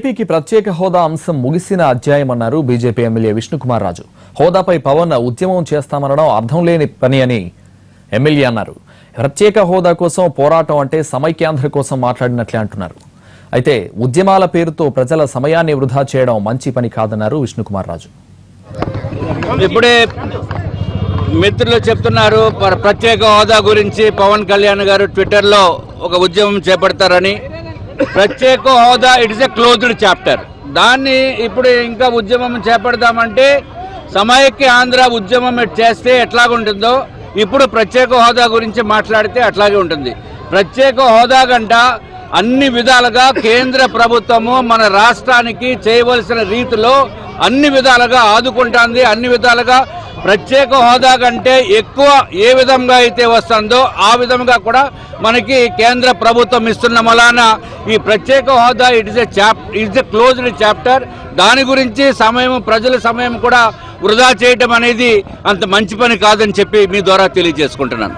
ఏపీకి ప్రత్యేక హోదా అంశం ముగిసిన అధ్యాయమన్నారు బీజేపీ ఎమ్మెల్యే విష్ణుకుమార్ రాజు. హోదాపై పవన్ ఉద్యమం చేస్తామనడం అర్థం లేని పని అని ఎమ్మెల్యే అన్నారు. ప్రత్యేక హోదా కోసం పోరాటం అంటే సమైక్యాంధ్ర కోసం మాట్లాడినట్లే అంటున్నారు. అయితే ఉద్యమాల పేరుతో ప్రజల సమయాన్ని వృధా చేయడం మంచి పని కాదన్నారు విష్ణుకుమార్ రాజు. ఇప్పుడే మిత్రులు చెప్తున్నారు ప్రత్యేక హోదా గురించి పవన్ కళ్యాణ్ గారు ట్విట్టర్లో ఒక ఉద్యమం చేపడతారని. ప్రత్యేక హోదా it is a closed chapter. దాన్ని ఇప్పుడు ఇంకా ఉద్యమం చేపడదామంటే సమైక్య ఆంధ్ర ఉద్యమం చేస్తే ఎట్లాగుంటుందో ఇప్పుడు ప్రత్యేక హోదా గురించి మాట్లాడితే అట్లాగే ఉంటుంది. ప్రత్యేక హోదా గంట అన్ని విధాలుగా కేంద్ర ప్రభుత్వము మన రాష్ట్రానికి చేయవలసిన రీతిలో అన్ని విధాలుగా ఆదుకుంటుంది. అన్ని విధాలుగా ప్రత్యేక హోదా కంటే ఎక్కువ ఏ విధంగా అయితే వస్తుందో ఆ విధంగా కూడా మనకి కేంద్ర ప్రభుత్వం ఇస్తున్న వలన ఈ ప్రత్యేక హోదా it is a closed chapter. దాని గురించి ప్రజల సమయం కూడా వృధా చేయటం అనేది అంత మంచి పని కాదని చెప్పి మీ ద్వారా తెలియజేసుకుంటున్నాను.